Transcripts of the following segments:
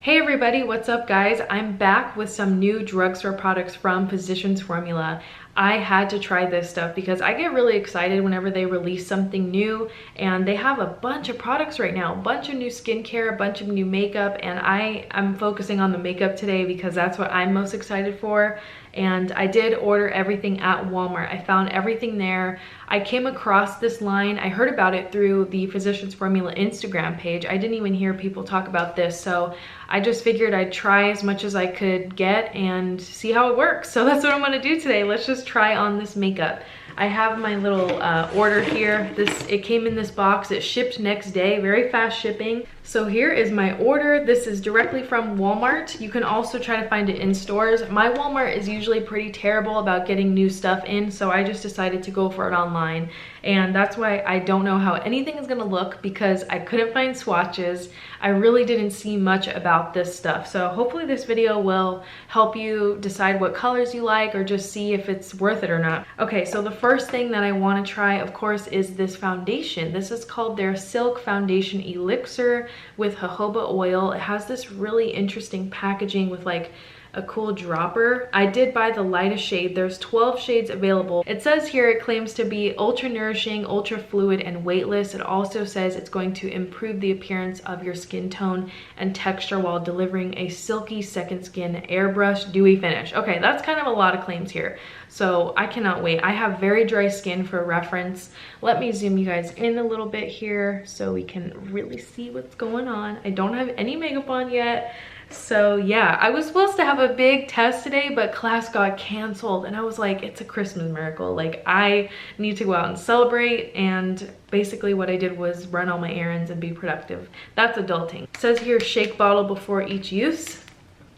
Hey everybody, what's up guys? I'm back with some new drugstore products from Physicians Formula. I had to try this stuff because I get really excited whenever they release something new, and they have a bunch of products right now, a bunch of new skincare, a bunch of new makeup, and I'm focusing on the makeup today because that's what I'm most excited for. And I did order everything at Walmart. I found everything there. I came across this line. I heard about it through the Physicians Formula Instagram page. I didn't even hear people talk about this, so I just figured I'd try as much as I could get and see how it works. So that's what I'm gonna do today. Let's just try on this makeup. I have my little order here. It came in this box. It shipped next day, very fast shipping. So here is my order. This is directly from Walmart. You can also try to find it in stores. My Walmart is usually pretty terrible about getting new stuff in, so I just decided to go for it online. And that's why I don't know how anything is gonna look because I couldn't find swatches. I really didn't see much about this stuff. So hopefully this video will help you decide what colors you like or just see if it's worth it or not. Okay, so the first thing that I wanna try, of course, is this foundation. This is called their Silk Foundation Elixir with jojoba oil. It has this really interesting packaging with like a cool dropper. I did buy the lightest shade. There's 12 shades available. It says here it claims to be ultra nourishing, ultra fluid, and weightless. It also says it's going to improve the appearance of your skin tone and texture while delivering a silky second skin airbrush dewy finish. Okay, that's kind of a lot of claims here, so I cannot wait. I have very dry skin for reference. Let me zoom you guys in a little bit here so we can really see what's going on. I don't have any makeup on yet. So yeah, I was supposed to have a big test today, but class got canceled and I was like, it's a Christmas miracle. Like, I need to go out and celebrate, and basically what I did was run all my errands and be productive. That's adulting. It says here, shake bottle before each use.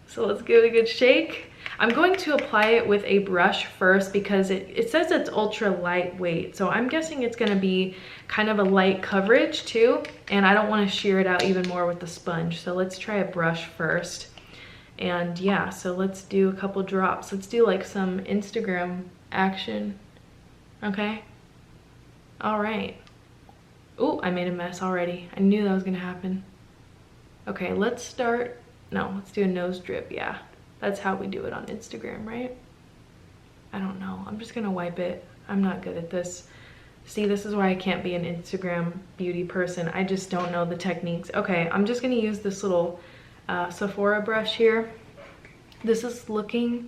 So let's give it a good shake. I'm going to apply it with a brush first because it says it's ultra lightweight. So I'm guessing it's gonna be kind of a light coverage too. And I don't wanna shear it out even more with the sponge. So let's try a brush first. And yeah, so let's do a couple drops. Let's do like some Instagram action, okay? All right. Oh, I made a mess already. I knew that was gonna happen. Okay, let's do a nose drip, yeah. That's how we do it on Instagram, right? I don't know. I'm just gonna wipe it. I'm not good at this. See, this is why I can't be an Instagram beauty person. I just don't know the techniques. Okay, I'm just gonna use this little Sephora brush here. This is looking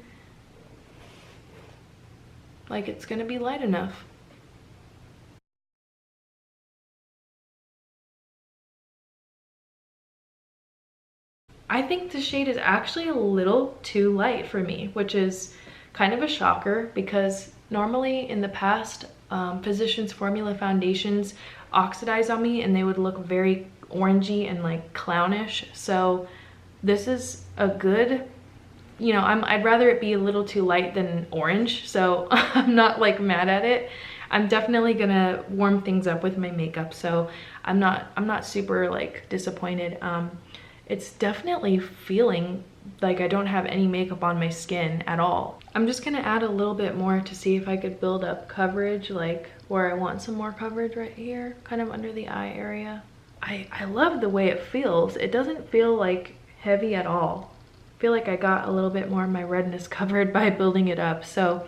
like it's gonna be light enough. I think the shade is actually a little too light for me, which is kind of a shocker because normally in the past, Physicians Formula foundations oxidize on me and they would look very orangey and like clownish. So this is a good, you know, I'd rather it be a little too light than orange. So I'm not like mad at it. I'm definitely gonna warm things up with my makeup. So I'm not super like disappointed. It's definitely feeling like I don't have any makeup on my skin at all. I'm just gonna add a little bit more to see if I could build up coverage, like where I want some more coverage right here, kind of under the eye area. I love the way it feels. It doesn't feel like heavy at all. I feel like I got a little bit more of my redness covered by building it up. So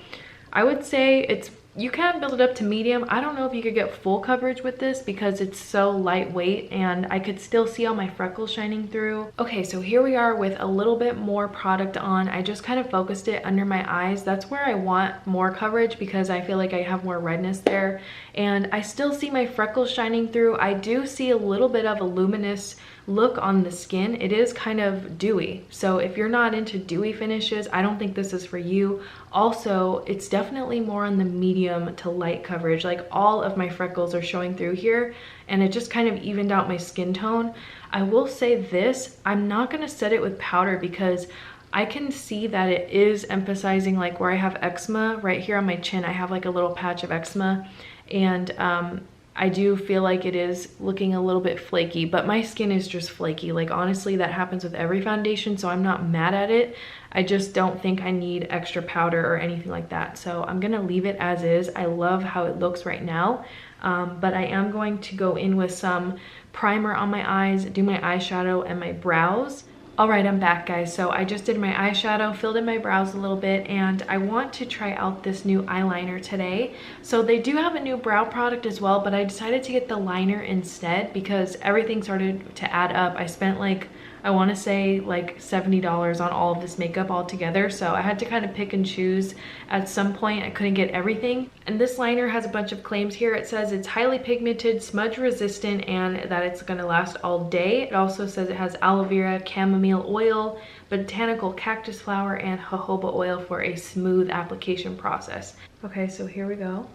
I would say you can build it up to medium. I don't know if you could get full coverage with this because it's so lightweight and I could still see all my freckles shining through. Okay, so here we are with a little bit more product on. I just kind of focused it under my eyes. That's where I want more coverage because I feel like I have more redness there. And I still see my freckles shining through. I do see a little bit of a luminous look on the skin. It is kind of dewy. So if you're not into dewy finishes, I don't think this is for you. Also, it's definitely more on the medium to light coverage. Like all of my freckles are showing through here and it just kind of evened out my skin tone. I will say this, I'm not gonna set it with powder because I can see that it is emphasizing like where I have eczema right here on my chin. I have like a little patch of eczema and I do feel like it is looking a little bit flaky, but my skin is just flaky. Like honestly, that happens with every foundation, so I'm not mad at it. I just don't think I need extra powder or anything like that. So I'm gonna leave it as is. I love how it looks right now, but I am going to go in with some primer on my eyes, do my eyeshadow and my brows. All right, I'm back, guys. So I just did my eyeshadow, filled in my brows a little bit, and I want to try out this new eyeliner today. So they do have a new brow product as well, but I decided to get the liner instead because everything started to add up. I spent like, I want to say like $70 on all of this makeup all together. So I had to kind of pick and choose. At some point I couldn't get everything. And this liner has a bunch of claims here. It says it's highly pigmented, smudge resistant, and that it's going to last all day. It also says it has aloe vera, chamomile oil, botanical cactus flower, and jojoba oil for a smooth application process. Okay, so here we go.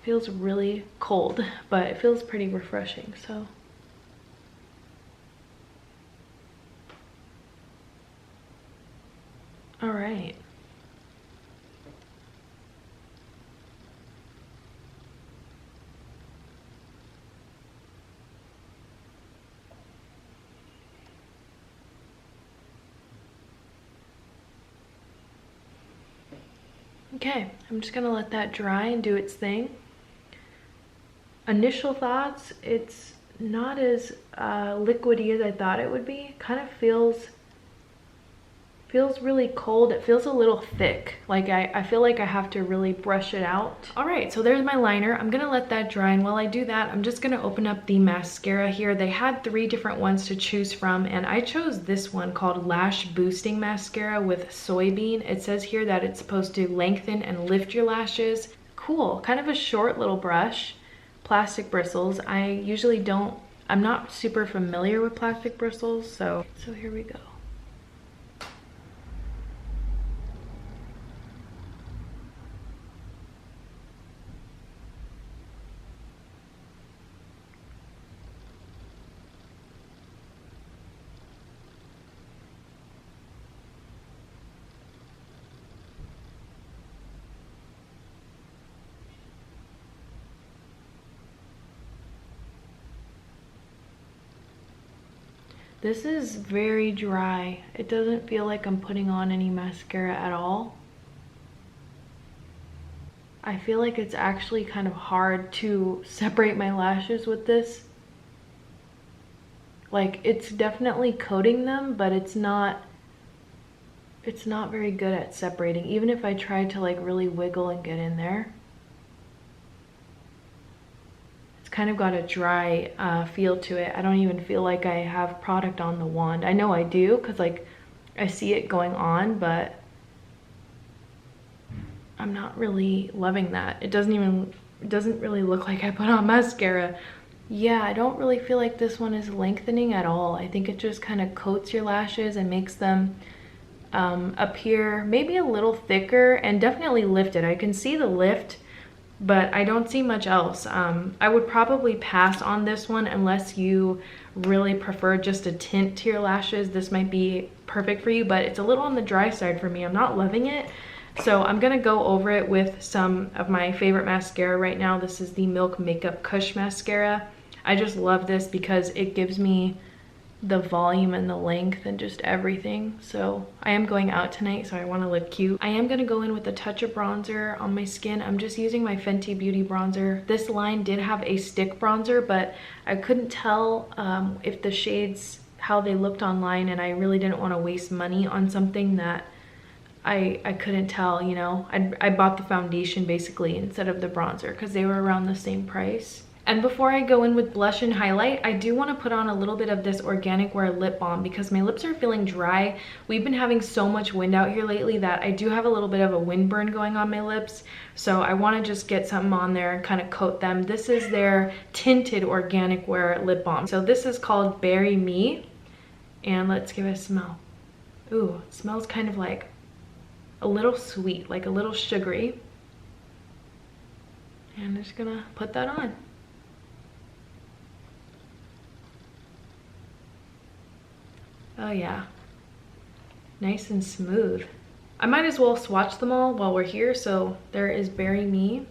Feels really cold, but it feels pretty refreshing, so. All right. Okay, I'm just gonna let that dry and do its thing. Initial thoughts, it's not as liquidy as I thought it would be. Kind of feels really cold. It feels a little thick. Like I feel like I have to really brush it out. All right, so there's my liner. I'm gonna let that dry, and while I do that, I'm just gonna open up the mascara here. They had 3 different ones to choose from, and I chose this one called Lash-Boosting Mascara with soybean. It says here that it's supposed to lengthen and lift your lashes. Cool, kind of a short little brush. Plastic bristles. I usually don't, I'm not super familiar with plastic bristles, so here we go. This is very dry. It doesn't feel like I'm putting on any mascara at all. I feel like it's actually kind of hard to separate my lashes with this. Like, it's definitely coating them, but it's not very good at separating, even if I try to like really wiggle and get in there. Kind of got a dry feel to it. I don't even feel like I have product on the wand. I know I do because like I see it going on, but I'm not really loving that. It doesn't really look like I put on mascara. Yeah, I don't really feel like this one is lengthening at all. I think it just kind of coats your lashes and makes them appear maybe a little thicker and definitely lifted. I can see the lift, but I don't see much else. I would probably pass on this one unless you really prefer just a tint to your lashes. This might be perfect for you, but it's a little on the dry side for me. I'm not loving it. So I'm gonna go over it with some of my favorite mascara right now. This is the Milk Makeup Kush Mascara. I just love this because it gives me the volume and the length and just everything. So I am going out tonight, so I want to look cute. I am going to go in with a touch of bronzer on my skin. I'm just using my Fenty Beauty bronzer. This line did have a stick bronzer, but I couldn't tell if the shades, how they looked online, and I really didn't want to waste money on something that I couldn't tell, you know. I bought the foundation basically instead of the bronzer because they were around the same price. And before I go in with blush and highlight, I do want to put on a little bit of this Organic Wear lip balm because my lips are feeling dry. We've been having so much wind out here lately that I do have a little bit of a windburn going on my lips. So I want to just get something on there and kind of coat them. This is their Tinted Organic Wear lip balm. So this is called Berry Me. And let's give it a smell. Ooh, it smells kind of like a little sweet, like a little sugary. And I'm just gonna put that on. Oh yeah, nice and smooth. I might as well swatch them all while we're here. So there is Berry Me.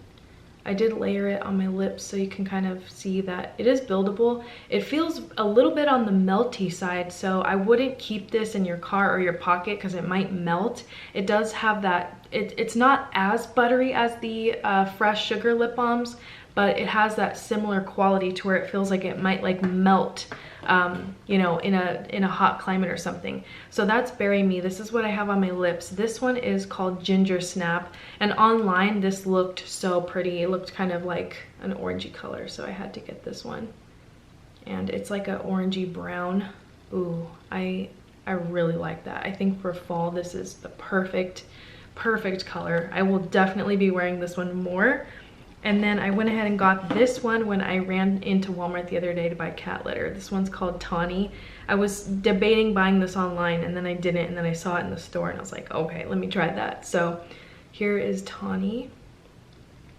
I did layer it on my lips so you can kind of see that it is buildable. It feels a little bit on the melty side, so I wouldn't keep this in your car or your pocket because it might melt. It does have that, it's not as buttery as the Fresh Sugar lip balms, but it has that similar quality to where it feels like it might like melt, you know, in a hot climate or something. So that's Berry Me. This is what I have on my lips. This one is called Ginger Snap, and online this looked so pretty. It looked kind of like an orangey color, so I had to get this one. And it's like a orangey brown. Ooh, I really like that. I think for fall this is the perfect color. I will definitely be wearing this one more. And then I went ahead and got this one when I ran into Walmart the other day to buy cat litter. This one's called Tawny. I was debating buying this online and then I didn't, and then I saw it in the store and I was like, okay, let me try that. So here is Tawny.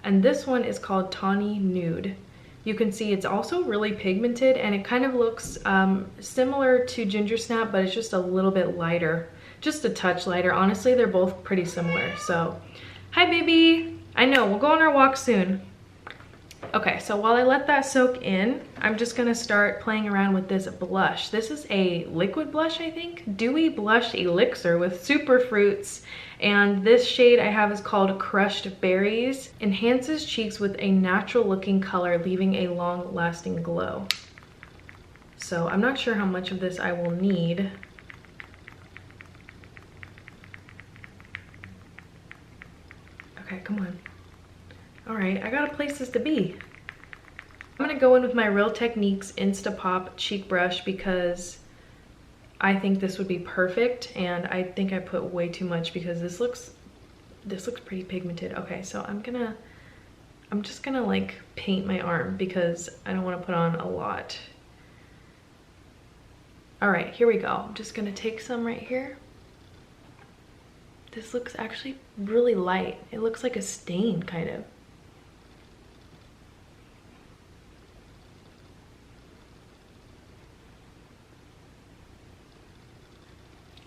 And this one is called Tawny Nude. You can see it's also really pigmented, and it kind of looks similar to Ginger Snap, but it's just a little bit lighter. Just a touch lighter. Honestly, they're both pretty similar. So, hi baby. I know, we'll go on our walk soon. Okay, so while I let that soak in, I'm just gonna start playing around with this blush. This is a liquid blush, I think. Dewy Blush Elixir with super fruits. And this shade I have is called Crushed Berries. Enhances cheeks with a natural looking color, leaving a long lasting glow. So I'm not sure how much of this I will need. Okay, come on. All right, I got places to be. I'm gonna go in with my Real Techniques Instapop cheek brush because I think this would be perfect, and I think I put way too much because this looks pretty pigmented. Okay, so I'm just gonna like paint my arm because I don't want to put on a lot. All right, here we go. I'm just gonna take some right here. This looks actually really light. It looks like a stain, kind of.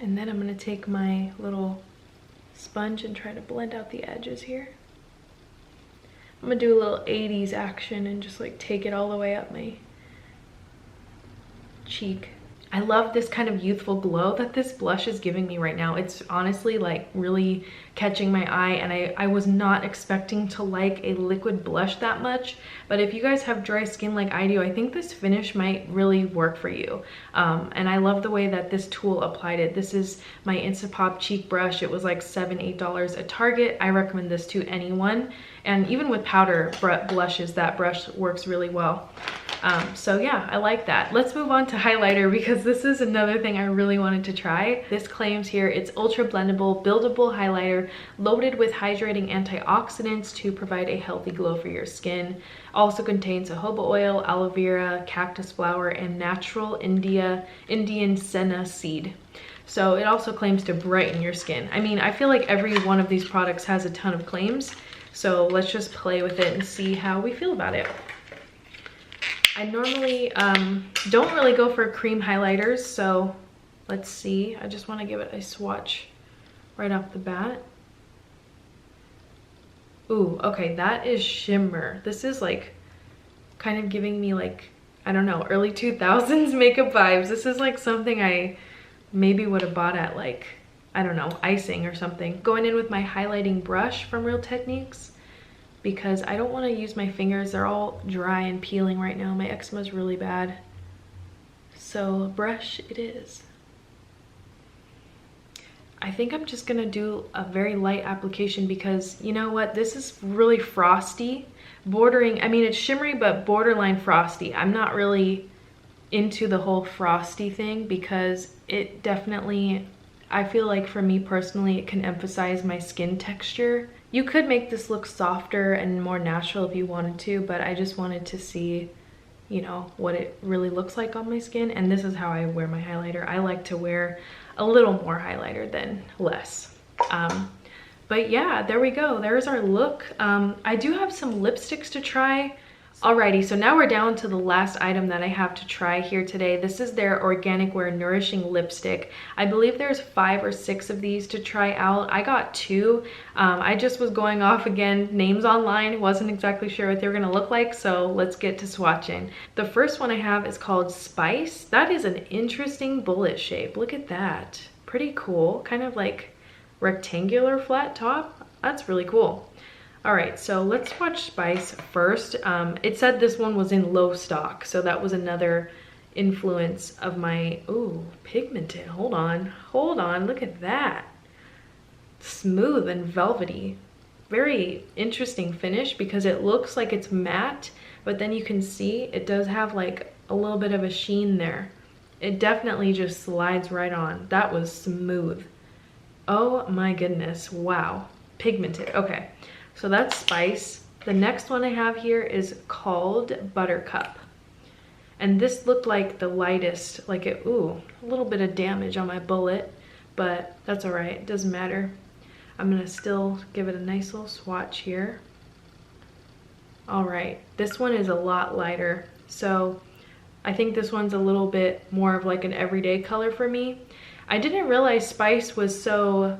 And then I'm gonna take my little sponge and try to blend out the edges here. I'm gonna do a little 80s action and just like take it all the way up my cheek. I love this kind of youthful glow that this blush is giving me right now. It's honestly like really catching my eye, and I was not expecting to like a liquid blush that much. But if you guys have dry skin like I do, I think this finish might really work for you. And I love the way that this tool applied it. This is my Instapop cheek brush. It was like $7-8 at Target. I recommend this to anyone. And even with powder blushes, that brush works really well. So yeah, I like that. Let's move on to highlighter because this is another thing I really wanted to try. This claims here it's ultra blendable, buildable highlighter loaded with hydrating antioxidants to provide a healthy glow for your skin. Also contains jojoba oil, aloe vera, cactus flower, and natural Indian senna seed. So it also claims to brighten your skin. I mean, I feel like every one of these products has a ton of claims. So let's just play with it and see how we feel about it. I normally don't really go for cream highlighters, so let's see. I just want to give it a swatch right off the bat. Ooh, okay, that is shimmer. This is like kind of giving me like, I don't know, early 2000s makeup vibes. This is like something I maybe would have bought at like, I don't know, icing or something. Going in with my highlighting brush from Real Techniques, because I don't want to use my fingers. They're all dry and peeling right now. My eczema is really bad. So brush it is. I think I'm just gonna do a very light application because you know what? This is really frosty, bordering, I mean it's shimmery but borderline frosty. I'm not really into the whole frosty thing because it definitely, I feel like for me personally, it can emphasize my skin texture. You could make this look softer and more natural if you wanted to, but I just wanted to see, you know, what it really looks like on my skin. And this is how I wear my highlighter. I like to wear a little more highlighter than less. But yeah, there we go. There's our look. I do have some lipsticks to try. Alrighty, so now we're down to the last item that I have to try here today. This is their Organic Wear Nourishing lipstick. I believe there's 5 or 6 of these to try out. I got 2. I just was going off again, names online, wasn't exactly sure what they were gonna look like, so let's get to swatching. The first one I have is called Spice. That is an interesting bullet shape. Look at that. Pretty cool, kind of like rectangular flat top. That's really cool. All right, so let's swatch Spice first. It said this one was in low stock, so that was another influence of my, ooh, pigmented. Hold on, look at that. Smooth and velvety. Very interesting finish because it looks like it's matte, but then you can see it does have like a little bit of a sheen there. It definitely just slides right on. That was smooth. Oh my goodness, wow. Pigmented, okay. So that's Spice. The next one I have here is called Buttercup. And this looked like the lightest, like it, ooh, a little bit of damage on my bullet, but that's all right, it doesn't matter. I'm gonna still give it a nice little swatch here. All right, this one is a lot lighter. So I think this one's a little bit more of like an everyday color for me. I didn't realize Spice was so,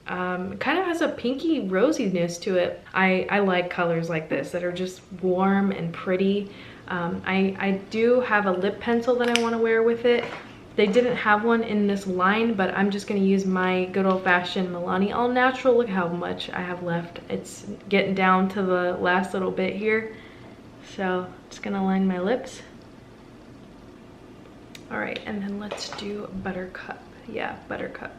kind of has a pinky rosiness to it. I like colors like this that are just warm and pretty. I do have a lip pencil that I want to wear with it. They didn't have one in this line, but I'm just going to use my good old-fashioned Milani All Natural. Look how much I have left. It's getting down to the last little bit here. So I'm just going to line my lips. All right, and then let's do Buttercup. Yeah, Buttercup.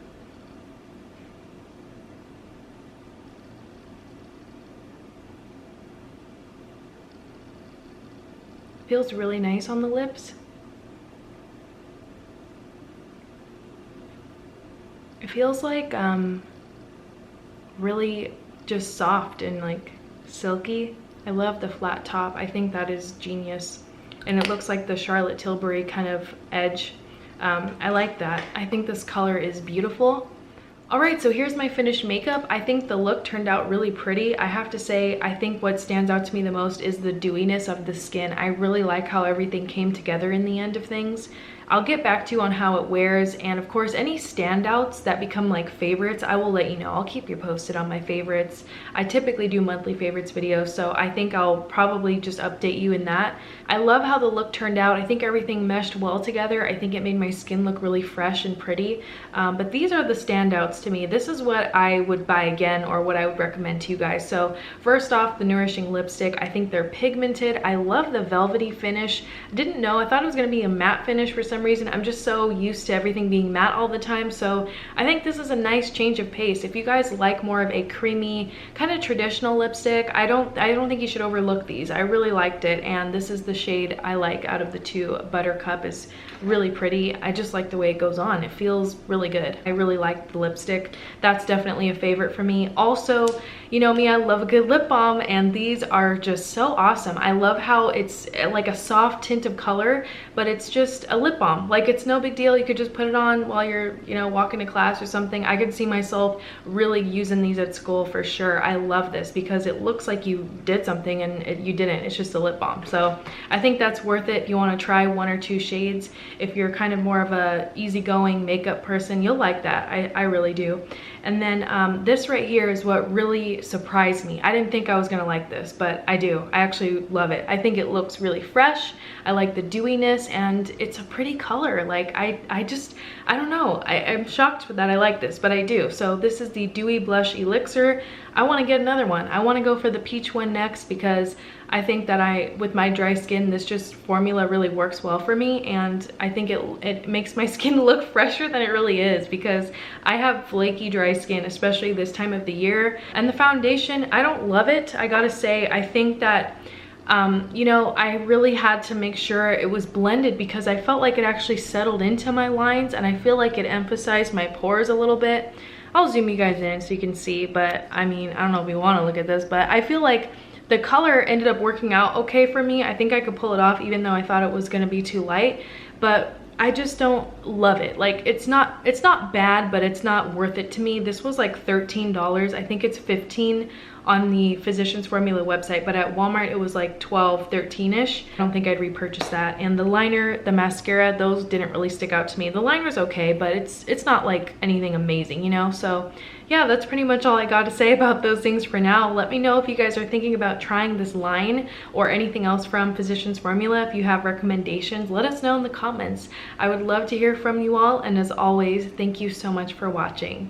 Feels really nice on the lips. It feels like really just soft and like silky. I love the flat top. I think that is genius. And it looks like the Charlotte Tilbury kind of edge. I like that. I think this color is beautiful. All right, so here's my finished makeup. I think the look turned out really pretty. I have to say, I think what stands out to me the most is the dewiness of the skin. I really like how everything came together in the end of things. I'll get back to you on how it wears, and of course any standouts that become like favorites, I will let you know. I'll keep you posted on my favorites. I typically do monthly favorites videos, so I think I'll probably just update you in that. I love how the look turned out. I think everything meshed well together. I think it made my skin look really fresh and pretty, but these are the standouts to me. This is what I would buy again, or what I would recommend to you guys. So first off, the Nourishing lipstick. I think they're pigmented. I love the velvety finish. Didn't know, I thought it was gonna be a matte finish for some reason. I'm just so used to everything being matte all the time, so I think this is a nice change of pace. If you guys like more of a creamy kind of traditional lipstick, I don't think you should overlook these. I really liked it, and this is the shade I like out of the two. Buttercup is really pretty. I just like the way it goes on. It feels really good. I really like the lipstick. That's definitely a favorite for me. Also, you know me, I love a good lip balm, and these are just so awesome. I love how it's like a soft tint of color, but it's just a lip balm. Like, it's no big deal. You could just put it on while you're, you know, walking to class or something. I could see myself really using these at school for sure. I love this because it looks like you did something and you didn't. It's just a lip balm. So I think that's worth it if you want to try one or two shades. If you're kind of more of a easygoing makeup person, you'll like that. I really do. And then this right here is what really surprised me. I didn't think I was gonna like this, but I do. I actually love it. I think it looks really fresh. I like the dewiness, and it's a pretty color. Like, I don't know. I'm shocked that I like this, but I do. So this is the Dewy Blush Elixir. I wanna get another one. I wanna go for the peach one next because I think that with my dry skin, this just formula really works well for me, and I think it makes my skin look fresher than it really is because I have flaky dry skin, especially this time of the year. And the foundation, I don't love it, I gotta say. I think that you know, I really had to make sure it was blended because I felt like it actually settled into my lines, and I feel like it emphasized my pores a little bit. I'll zoom you guys in so you can see, but I mean, I don't know if you want to look at this, but I feel like the color ended up working out okay for me. I think I could pull it off even though I thought it was going to be too light, but I just don't love it. Like, it's not bad, but it's not worth it to me. This was like $13. I think it's $15 on the Physicians Formula website, but at Walmart it was like $12, $13-ish. I don't think I'd repurchase that. And the liner, the mascara, those didn't really stick out to me. The liner's okay, but it's not like anything amazing, you know? So yeah, that's pretty much all I got to say about those things for now. Let me know if you guys are thinking about trying this line or anything else from Physicians Formula. If you have recommendations, let us know in the comments. I would love to hear from you all, and as always, thank you so much for watching.